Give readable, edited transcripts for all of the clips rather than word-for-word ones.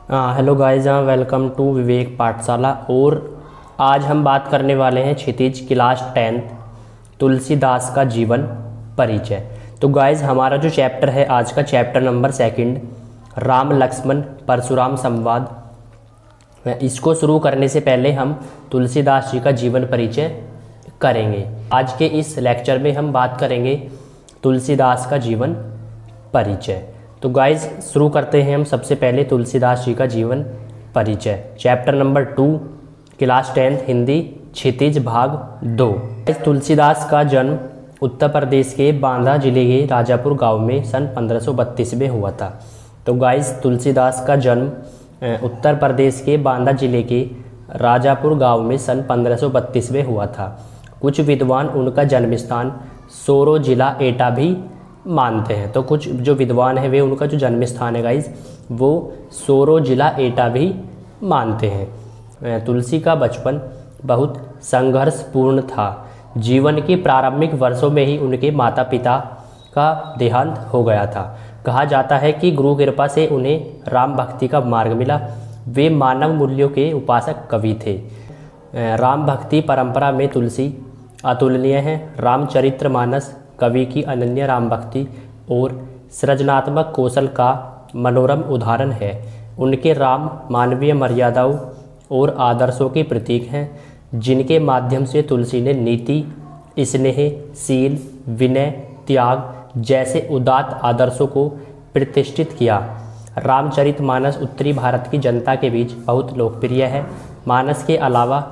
Hello guys, welcome to विवेक पाठशाला। और आज हम बात करने वाले हैं क्षितिज क्लास 10 तुलसीदास का जीवन परिचय। तो गाइस, हमारा जो चैप्टर है आज का, चैप्टर नंबर 2 राम लक्ष्मण परशुराम संवाद। इसको शुरू करने से पहले हम तुलसीदास जी का जीवन परिचय करेंगे। आज के इस लेक्चर में हम बात करेंगे तुलसीदास का जीवन परिचय। तो गाइज, शुरू करते हैं हम सबसे पहले तुलसीदास जी का जीवन परिचय। चैप्टर नंबर 2 क्लास 10 हिंदी, क्षितिज भाग 2। तुलसीदास का जन्म उत्तर प्रदेश के बांदा जिले के राजापुर गांव में सन 1532 में हुआ था। तो गाइज, तुलसीदास का जन्म उत्तर प्रदेश के बांदा जिले के राजापुर गांव में सन 1532 में हुआ था। कुछ विद्वान उनका जन्म स्थान सोरो जिला एटा भी मानते हैं। तो कुछ जो विद्वान है वे उनका जो जन्म स्थान है गाइज, वो सोरो जिला एटा भी मानते हैं। तुलसी का बचपन बहुत संघर्षपूर्ण था। जीवन के प्रारंभिक वर्षों में ही उनके माता पिता का देहांत हो गया था। कहा जाता है कि गुरु कृपा से उन्हें राम भक्ति का मार्ग मिला। वे मानव मूल्यों के उपासक कवि थे। राम भक्ति परंपरा में तुलसी अतुलनीय है। रामचरितमानस कवि की अनन्य राम भक्ति और सृजनात्मक कौशल का मनोरम उदाहरण है। उनके राम मानवीय मर्यादाओं और आदर्शों के प्रतीक हैं, जिनके माध्यम से तुलसी ने नीति, स्नेह, शील, विनय, त्याग जैसे उदात्त आदर्शों को प्रतिष्ठित किया। रामचरितमानस उत्तरी भारत की जनता के बीच बहुत लोकप्रिय है। मानस के अलावा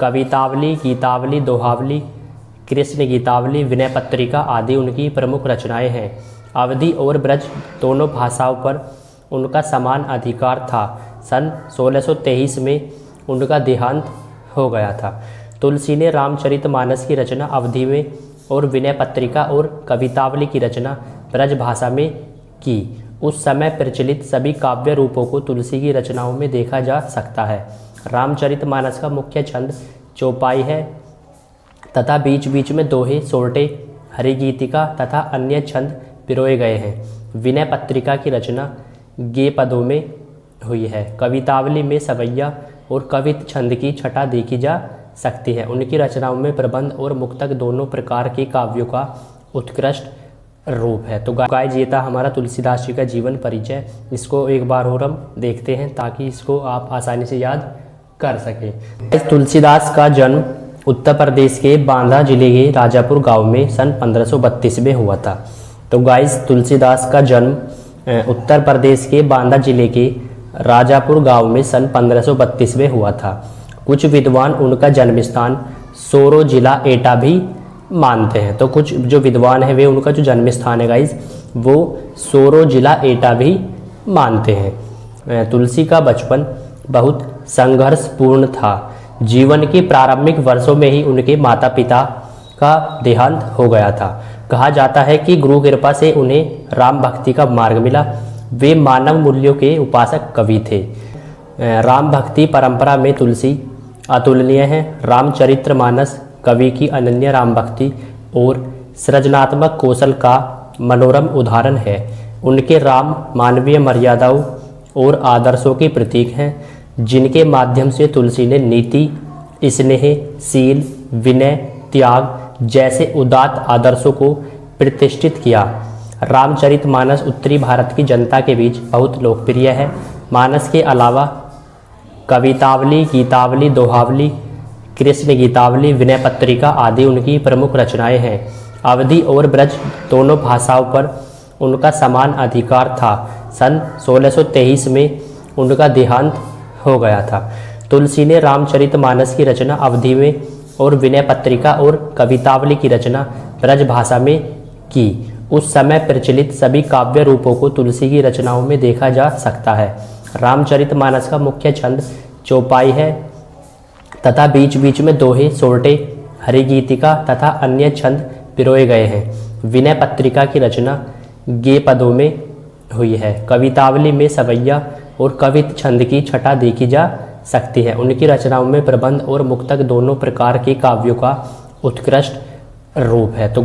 कवितावली, गीतावली, दोहावली, कृष्ण गीतावली, विनय पत्रिका आदि उनकी प्रमुख रचनाएं हैं। अवधी और ब्रज दोनों भाषाओं पर उनका समान अधिकार था। सन 1623 में उनका देहांत हो गया था। तुलसी ने रामचरितमानस की रचना अवधी में और विनय पत्रिका और कवितावली की रचना ब्रज भाषा में की। उस समय प्रचलित सभी काव्य रूपों को तुलसी की रचनाओं में देखा जा सकता है। रामचरितमानस का मुख्य छंद चौपाई है तथा बीच बीच में दोहे, सोरठे, हरिगीतिका तथा अन्य छंद पिरोए गए हैं। विनय पत्रिका की रचना गे पदों में हुई है। कवितावली में सवैया और कवित छंद की छटा देखी जा सकती है। उनकी रचनाओं में प्रबंध और मुक्तक दोनों प्रकार के काव्यों का उत्कृष्ट रूप है। तो गाइस, ये था हमारा तुलसीदास जी का जीवन परिचय। इसको एक बार और हम देखते हैं ताकि इसको आप आसानी से याद कर सकें। तुलसीदास का जन्म उत्तर प्रदेश के बांदा जिले के राजापुर गांव में सन 1532 में हुआ था। तो गाइस, तुलसीदास का जन्म उत्तर प्रदेश के बांदा जिले के राजापुर गांव में सन 1532 में हुआ था। कुछ विद्वान उनका जन्म स्थान सोरो जिला एटा भी मानते हैं। तो कुछ जो विद्वान है वे उनका जो जन्म स्थान है गाइस, वो सोरो जिला एटा भी मानते हैं। तुलसी का बचपन बहुत संघर्षपूर्ण था। जीवन के प्रारंभिक वर्षों में ही उनके माता पिता का देहांत हो गया था। कहा जाता है कि गुरु कृपा से उन्हें राम भक्ति का मार्ग मिला। वे मानव मूल्यों के उपासक कवि थे। राम भक्ति परंपरा में तुलसी अतुलनीय है। रामचरितमानस कवि की अनन्य राम भक्ति और सृजनात्मक कौशल का मनोरम उदाहरण है। उनके राम मानवीय मर्यादाओं और आदर्शों के प्रतीक हैं, जिनके माध्यम से तुलसी ने नीति, स्नेह, शील, विनय, त्याग जैसे उदात्त आदर्शों को प्रतिष्ठित किया। रामचरितमानस उत्तरी भारत की जनता के बीच बहुत लोकप्रिय है। मानस के अलावा कवितावली, गीतावली, दोहावली, कृष्ण गीतावली, विनय पत्रिका आदि उनकी प्रमुख रचनाएं हैं। अवधी और ब्रज दोनों भाषाओं पर उनका समान अधिकार था। सन 1623 में उनका देहांत हो गया था। तुलसी ने रामचरितमानस की रचना अवधी में और विनय पत्रिका और कवितावली की रचना ब्रज भाषा में की। उस समय प्रचलित सभी काव्य रूपों को तुलसी की रचनाओं में देखा जा सकता है। रामचरितमानस का मुख्य छंद चौपाई है तथा बीच बीच में दोहे, सोरठे, हरिगीतिका तथा अन्य छंद पिरोए गए हैं। विनय पत्रिका की रचना गे पदों में हुई है। कवितावली में सवैया और कवित छंद की छटा देखी जा सकती है। उनकी रचनाओं में प्रबंध और मुक्तक दोनों प्रकार के काव्यों का उत्कृष्ट रूप है। तो